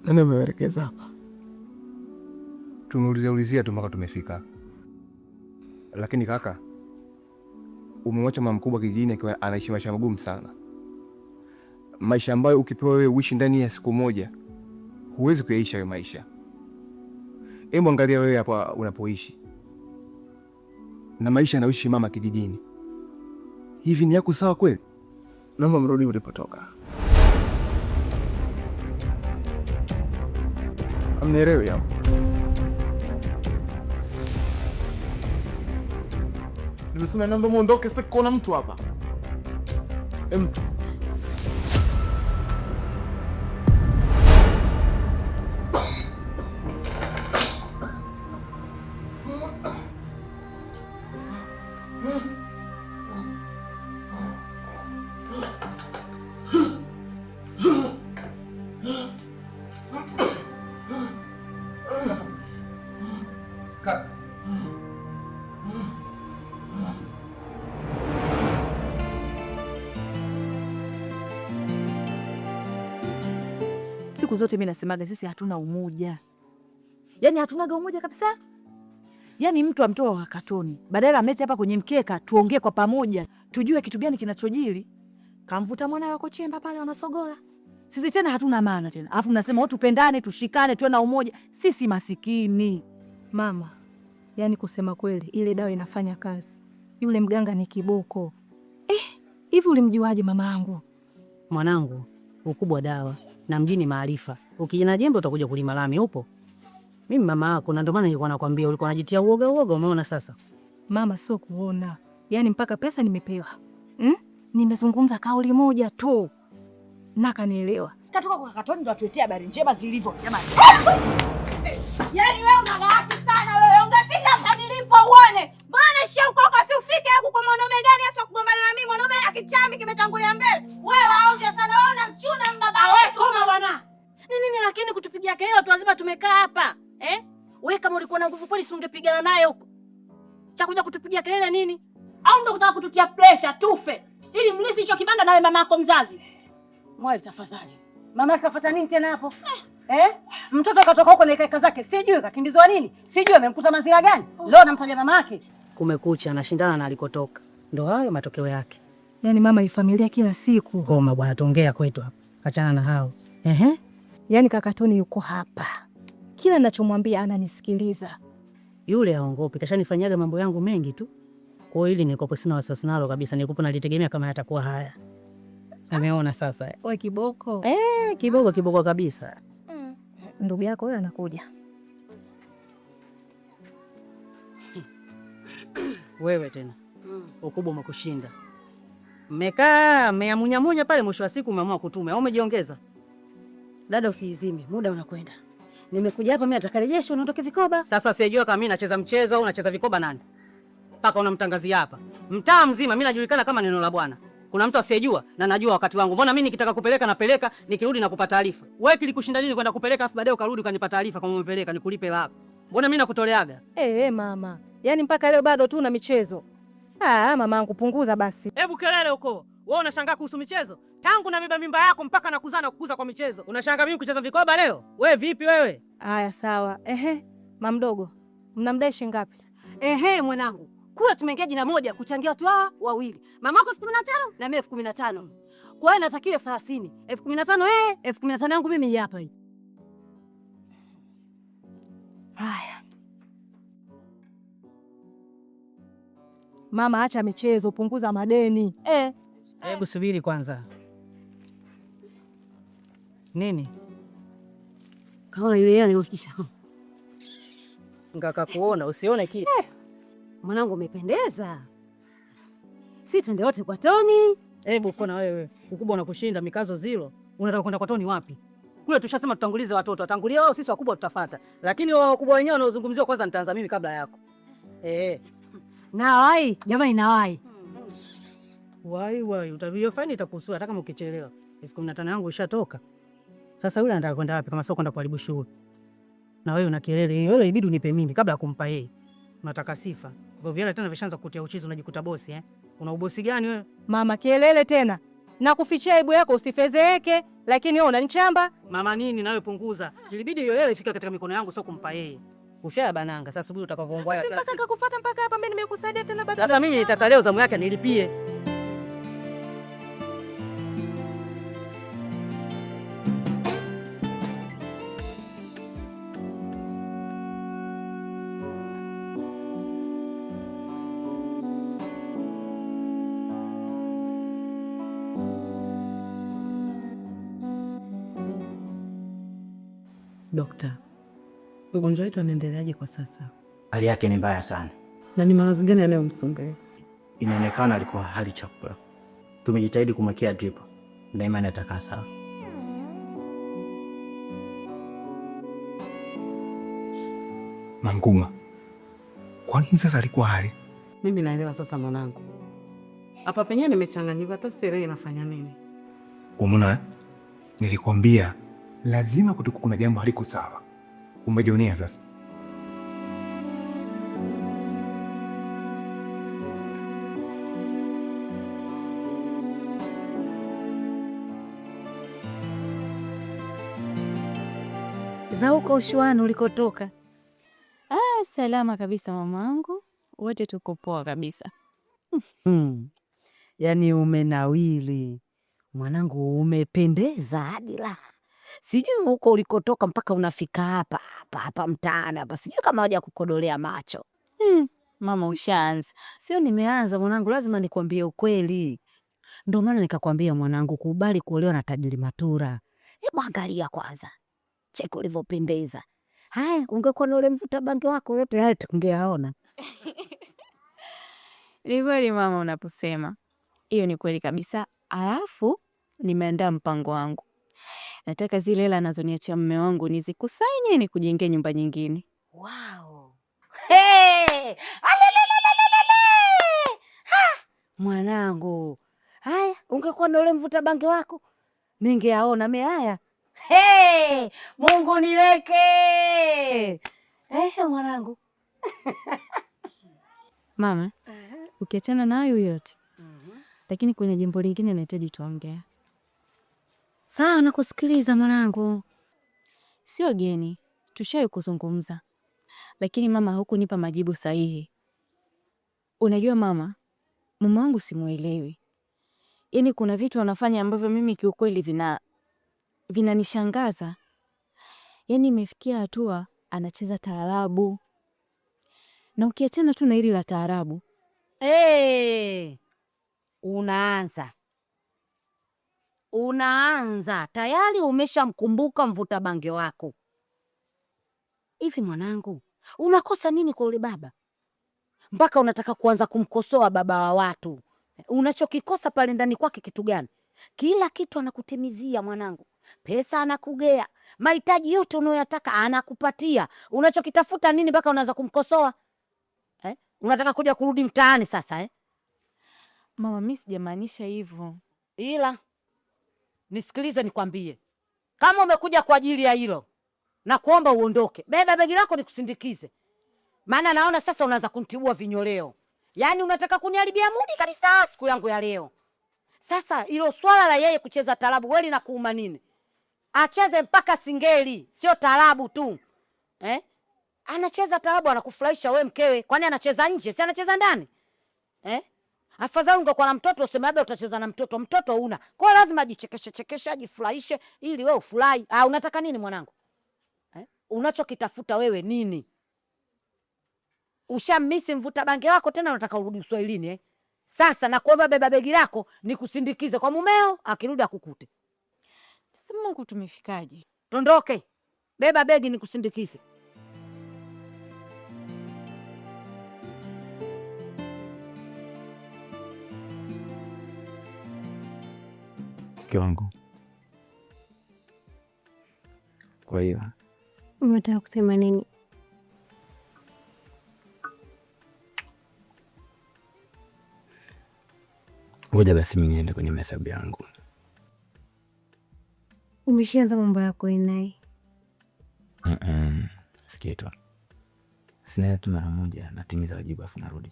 Nani ameelekeza hapa? Tumeulizia tu mpaka tumefika. Lakini kaka, umemwacha mama mkubwa kijijini akiwa anaishi maisha magumu sana, maisha ambayo ukipewa wewe uishi ndani ya siku moja huwezi kuyaishi hayo maisha. Hebu angalia wewe hapa unapoishi na maisha anayoishi mama kijijini, hivi ni yako sawa kweli? Naomba mrudi ulipotoka. Amnielewi hapo? Nimesema naomba muondoke, sitaki kuona mtu hapa. Mtu siku zote mimi nasemaga sisi hatuna umoja. Yaani hatunaga umoja kabisa. Yaani mtu amtoa wakatoni, badala amete hapa kwenye mkeka tuongee kwa pamoja, tujue kitu gani kinachojili. Kamvuta mwana wako chemba pale wanasogola. Sisi tena hatuna maana tena. Alafu mnasema watu tupendane, tushikane, tuwe na umoja. Sisi masikini. Mama, yaani kusema kweli ile dawa inafanya kazi. Yule mganga ni kiboko. Hivi ulimjuaje mama yangu? Mwanangu, ukubwa dawa na mjini maarifa. Ukijana jembe utakuja kulima lami upo. Mimi mama yako na ndio maana nilikuwa nakwambia ulikuwa unajitia uoga, umeona sasa. Mama sio kuona. Yaani mpaka pesa nimepewa. Nimezungumza kauli moja tu. Na kanielewa. Katoka kwa katoni ndo atuetea habari njema zilivyo jamani. Yaani wewe una bahati sana wewe. Ungefika hapa nilipo uone. Bwana shauko si ufike huko kwa mwanaume gani hasa kugombana na mimi, mwanaume na kichami kimetangulia mbele. Wewe auze sana wewe unamchuna mbaba. Wewe koma bwana. Nini lakini kutupigia kelele watu wazima tumekaa hapa? Wewe kama ulikuwa na nguvu kweli si ungepigana naye huko. Cha kuja kutupigia kelele nini? Au ndio kutaka kututia pressure tufe ili mlisi hicho kibanda nawe mama yako mzazi? Mwali tafadhali. Mama kafuata nini tena hapo? Mtoto katoka huko na ikaeka zake. Sijui kakimbizwa nini? Sijui amemkuta mazingira gani? Leo namtaja mama yake. Kumekucha anashindana na alikotoka. Ndio hayo matokeo yake. Yaani mama ifamilia kila siku. Koma bwana, tuongea kwetu hapa. Achana na hao. Yaani kakatoni yuko hapa. Kila ninachomwambia ananisikiliza. Yule aongopi, kashanifanyaga mambo yangu mengi tu. Kwa hiyo hili nikopo sina wasiwasi nalo kabisa, nikopo nalitegemea kama yatakuwa haya. Ameona sasa. Wewe kiboko. Kiboko kabisa. Ndugu yako wewe anakuja. Wewe tena. Ukubwa umekushinda. Mmekaa, mmeamunyamunya pale mwisho wa siku umeamua kutume. Au umejiongeza? Dada usiizime, muda unakwenda. Nimekuja hapa mimi atakarejesha unaondoke vikoba. Sasa sijua kama mimi nacheza mchezo au nacheza vikoba nani. Paka unamtangazia hapa. Mtaa mzima mimi najulikana kama neno la Bwana. Kuna mtu asiyejua na najua wakati wangu. Mbona mimi nikitaka kupeleka napeleka, nikirudi nakupa taarifa. Wewe kilikushinda nini kwenda kupeleka afu baadaye ukarudi ukanipa taarifa kama umepeleka nikulipe lako. Mbona mimi nakutoleaga? Mama. Yaani mpaka leo bado tu na michezo. Mamangu punguza basi. Hebu kelele huko. Wewe unashangaa kuhusu michezo? Tangu nabeba mimba yako mpaka nakuzaa na kukuza kwa michezo. Unashangaa mimi kucheza vikoba leo? Wewe vipi wewe? Haya sawa. Mama mdogo. Mnamdai shilingi ngapi? Mwanangu. Kula tumeingia jina moja kuchangia watu hawa wawili. Mamako 15,000 na mimi 15,000. Kwa hiyo natakiwa 30,000. 15,000 15,000 yangu mimi hapa hii. Haya. Mama acha michezo, punguza madeni. Hebu subiri kwanza. Nini? Kaona ile yana usitisha. Ngaka kuona usione kitu. Mwanangu umependeza. Si twende wote kwa Toni. Hebu kona wewe. Ukubwa unakushinda mikazo zero. Unataka kwenda kwa Toni wapi? Kule tushasema tutangulize watoto. Watangulia wao, sisi wakubwa tutafuata. Lakini wao wakubwa wenyewe wanaozungumziwa kwanza nitaanza mimi kabla yako. Nawai, jamani nawai. Wai, utavyo faini itakusua hata kama ukichelewa. 15,000 yangu ishatoka. Sasa yule anataka kwenda wapi kama sio kwenda kuharibu shughuli? Na wewe una kelele hiyo, ile ibidi unipe mimi kabla ya kumpa yeye. Unataka sifa. Kwa vile tena vishaanza kukutia uchizi unajikuta bosi Una ubosi gani wewe? Mama kelele tena. na kufichia aibu yako usifezeeke, lakini wewe unanichamba. Mama nini nawe punguza. Ilibidi hiyo hela ifika katika mikono yangu sio kumpa yeye. Ushaya bananga sasa subiri utakavyoongea klasi. Sasa nikakufuata mpaka hapa mimi nimekusaidia tena baada. Sasa mimi nitata leo zamu yake nilipie. Dokta, mgonjwa wetu anaendeleaje kwa sasa? Hali yake ni mbaya sana. Na ni maradhi gani yanayomsumbua? Inaonekana alikuwa hali chakula. Tumejitahidi kumwekea drip na imani atakaa sawa. Manguma, kwa nini sasa alikuwa hali? Mimi naelewa sasa mwanangu. Hapa penyewe nimechanganyika, hata sielewi inafanya nini. Umuna, nilikwambia lazima kutokuwa kuna jambo haliko sawa. Umejionea sasa. Za huko ushuani ulikotoka? Salama kabisa mamangu, wote tuko poa kabisa. Yaani umenawili mwanangu, umependeza hadi la. Sijui huko ulikotoka mpaka unafika hapa mtaani hapa, sijui kama waja kukodolea macho. Mama ushaanza. Sio nimeanza mwanangu, lazima nikwambie ukweli. Ndio maana nikakwambia mwanangu, kubali kuolewa na tajiri Matura. Hebu angalia kwanza, cheki ulivyopendeza. Haya, ungekuwa na ule mvuta bangi wako yote haya tungeaona. Ni kweli mama unaposema. Hiyo ni kweli kabisa. Alafu nimeandaa mpango wangu. Nataka zile hela anazoniachia mume wangu nizikusanye ni kujengea nyumba nyingine. Wow. Hey! Mwanangu. Haya, ungekuwa na ule mvuta bangi wako ningeaona mimi haya. Hey! Mungu niweke. Mwanangu. Mama, ukiachana na hayo yote. Lakini kuna jambo lingine nahitaji tuongee. Sawa, nakusikiliza mwanangu. Sio geni, tushawahi kuzungumza. Lakini mama hukunipa majibu sahihi. Unajua mama, mume wangu simuelewi. Yaani kuna vitu anafanya ambavyo mimi kiukweli vinanishangaza. Yaani imefikia hatua anacheza taarabu. Na ukiachana tu na hili la taarabu. Unaanza tayari umeshamkumbuka mvuta bange wako. Hivi mwanangu, unakosa nini kwa ule baba mpaka unataka kuanza kumkosoa baba wa watu? Unachokikosa pale ndani kwake kitu gani? Kila kitu anakutimizia mwanangu, pesa anakugea, mahitaji yote unayoyataka anakupatia. Unachokitafuta nini mpaka unaanza kumkosoa? Unataka kuja kurudi mtaani sasa? Mama, mimi sijamaanisha hivyo. Ila nisikilize nikwambie, kama umekuja kwa ajili ya hilo, na kuomba uondoke. Beba begi lako nikusindikize. Maana naona sasa unaanza kunitibua vinyoleo. Yaani unataka kuniharibia mudi kabisa siku yangu ya leo. Sasa hilo swala la yeye kucheza taarabu wewe na kuuma nini? Acheze mpaka singeli, sio taarabu tu. Anacheza taarabu anakufurahisha wewe mkewe. Kwani anacheza nje? Si anacheza ndani? Afadhali ungekuwa na mtoto useme labda utacheza na mtoto. Mtoto una. Kwa lazima ajichekeshe, ajifurahishe ili wewe ufurahi. Unataka nini mwanangu? Unachokitafuta wewe nini? Ushamisi mvuta bange wako tena unataka urudi Uswahilini Sasa nakuomba beba begi lako nikusindikize kwa mumeo, akirudi akukute. Sasa Mungu tumefikaje? Tondoke. Beba begi nikusindikize. Mke wangu. Kwa hiyo unataka kusema nini? Ngoja basi mimi niende kwenye mahesabu yangu. Umeshaanza mambo yako naye? Sikia tu. Sina tu mara moja natimiza wajibu afu narudi.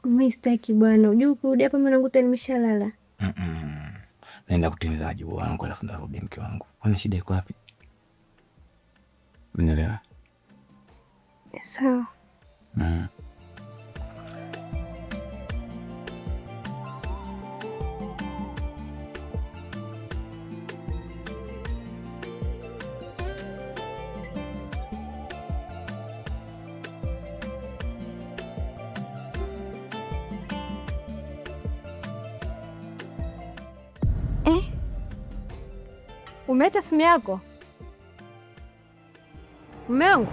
Mimi sitaki bwana. Unajua kurudi hapa mimi nanguta nimeshalala. Naenda kutimiza wajibu wangu alafu ndarudi mke wangu. Kwani shida iko wapi? Unielewa? Sawa. Umeacha simu yako? Mume wangu.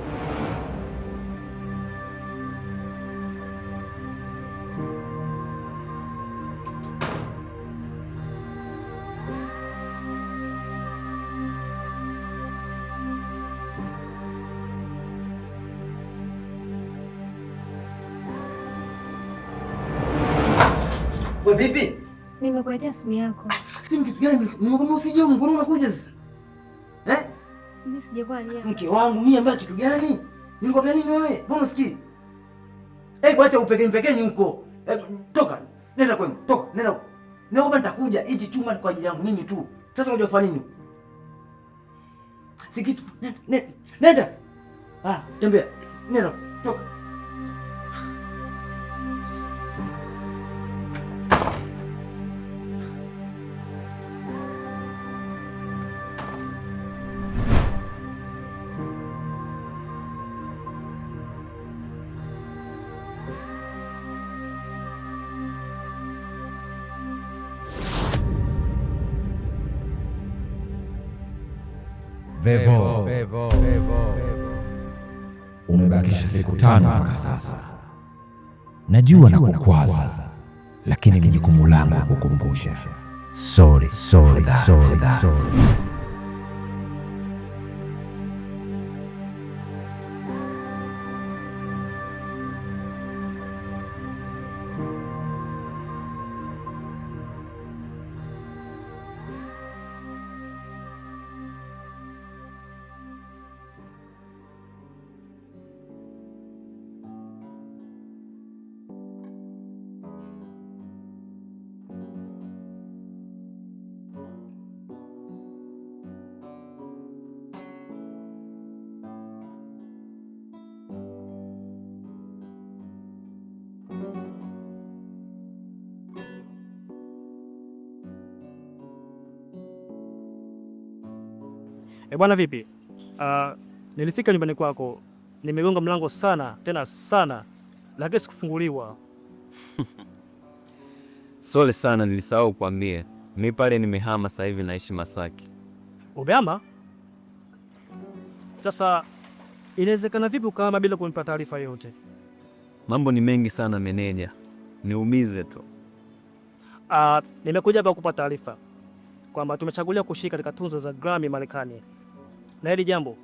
Wewe vipi? Nimekuletea simu yako. Simu kitu gani? Nimekwambia usije, mbona unakuja sasa? Mimi sijakuwa alia. Mke wangu mimi ambaye kitu gani? Nilikwambia nini wewe? Mbona usikii? Acha upekeni huko. Toka. Nenda kwenu. Toka. Nenda. Naomba nitakuja. Hichi chuma kwa ajili yangu mimi tu. Sasa unajua fanya nini? Si kitu. Nenda. Tembea. Nenda. Toka. Vevo. Umebakisha siku 5 mpaka sasa. Najua na kukwaza, lakini ni jukumu langu kukumbusha. Sorry for that. Bwana vipi? Nilifika nyumbani kwako, nimegonga mlango sana tena sana, lakini sikufunguliwa. Sole sana, nilisahau kuambia. Mimi pale nimehama sasa hivi naishi Masaki. Umehama? Sasa inawezekana vipi ukahama bila kunipa taarifa yote? Mambo ni mengi sana meneja. Niumize tu. Nimekuja hapa kukupa taarifa kwamba tumechaguliwa kushiriki katika tuzo za Grammy Marekani. Na hili jambo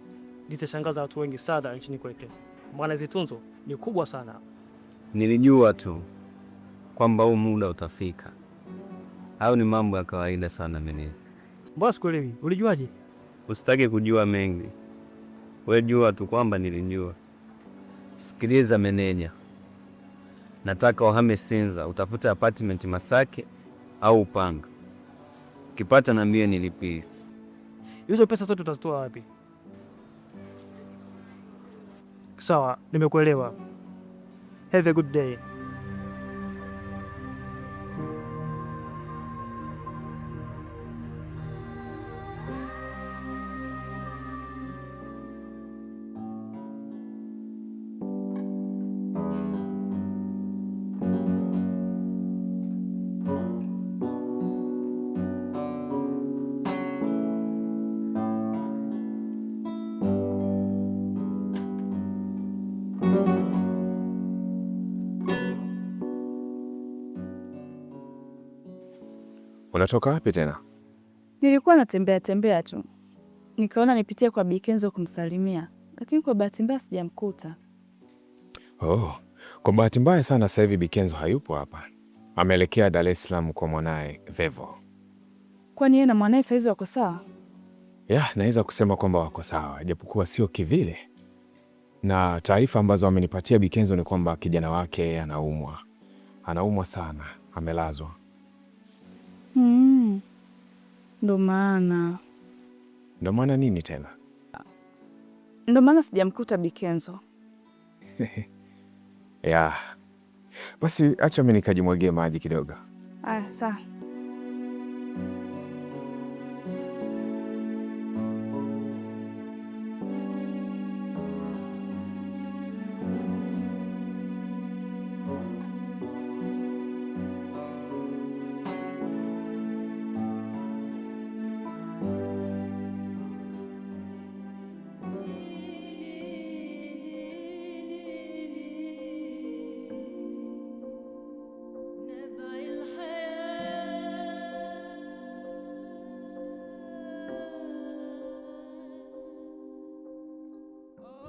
litashangaza watu wengi sana nchini kwetu. Maana hizo tunzo ni kubwa sana. Nilijua tu kwamba huu muda utafika. Au ni mambo ya kawaida sana meneja. Mbona sikuelewi? Ulijuaje? Usitaki kujua mengi. Wewe jua tu kwamba nilijua. Sikiliza meneja. Nataka uhame Sinza, utafute apartment Masaki au Upanga. Ukipata niambie nilipie. Hizo pesa zote tutazitoa wapi? Sawa, nimekuelewa. Have a good day. Unatoka wapi tena? Nilikuwa natembea tembea tu, nikaona nipitie kwa Bi Kenzo kumsalimia, lakini kwa bahati mbaya sijamkuta. Kwa bahati mbaya sana sasa hivi Bi Kenzo hayupo hapa. Ameelekea Dar es Salaam kwa mwanae Vevo. Kwani yeye na mwanae saizi wako sawa? Naweza kusema kwamba wako sawa, japokuwa sio kivile. Na taarifa ambazo amenipatia Bi Kenzo ni kwamba kijana wake anaumwa. Anaumwa sana, amelazwa. Ndo maana nini tena? ndo maana sijamkuta Bikenzo. Ya, basi acha mimi nikajimwagie maji kidogo. Aya, sawa.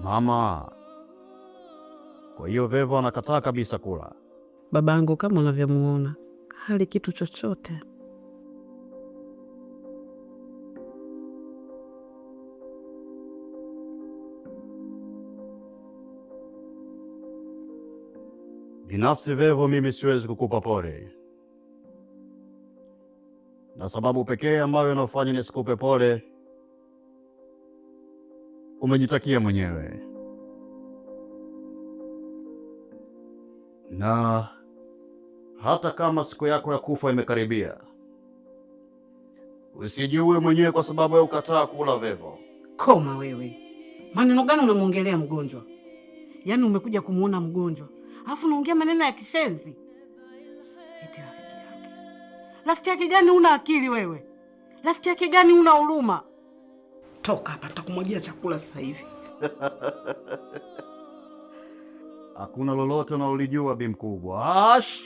Mama, kwa hiyo Vevo anakataa kabisa kula? Babangu kama unavyomuona hali kitu chochote. Binafsi Vevo, mimi siwezi kukupa pole, na sababu pekee ambayo inafanya nisikupe pole umejitakia mwenyewe, na hata kama siku yako ya kufa imekaribia, usijue mwenyewe kwa sababu ya ukataa kula Vevo. Koma wewe, maneno gani unamwongelea mgonjwa? Yaani umekuja kumuona mgonjwa alafu unaongea maneno ya kishenzi eti rafiki yake. Rafiki yake gani? Una akili wewe? Rafiki yake gani? Una huruma? Toka hapa, nitakumwagia chakula sasa hivi. Hakuna lolote unalolijua bi mkubwa. Ash!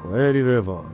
Kwaheri Vevo.